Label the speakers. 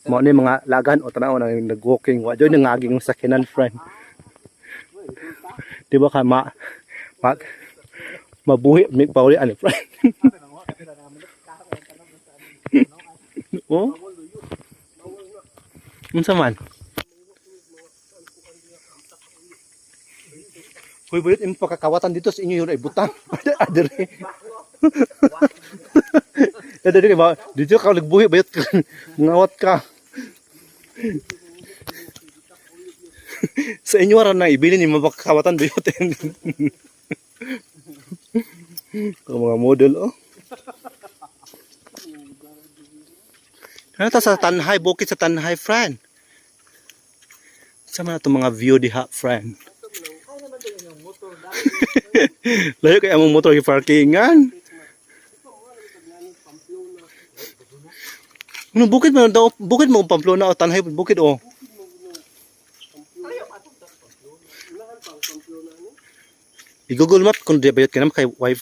Speaker 1: Mo ni mga lagan o tanaw na nag-walking wa joy nangaging sakinan friend. Di ba ka mabuhi mi pauli ani friend. Oh. Unsa man? Hoy buyot imong pakakawatan dito sa inyo yun ay butang. Adere. Adere ba? Dito ka nagbuhi bayot ka. Ngawat ka. Sa inyo ra na ibili ni mapakawatan buyot. Kung mga model oh. Ano ta sa Tanhay, bukid sa Tanhay friend. Sama na itong mga view diha friend. Layo kaya among motor i-parkingan. Ano bukid mo daw, bukid mo Pamplona o Tanhay bukid o. I-Google Map kung di bayot ka naman kay wifi.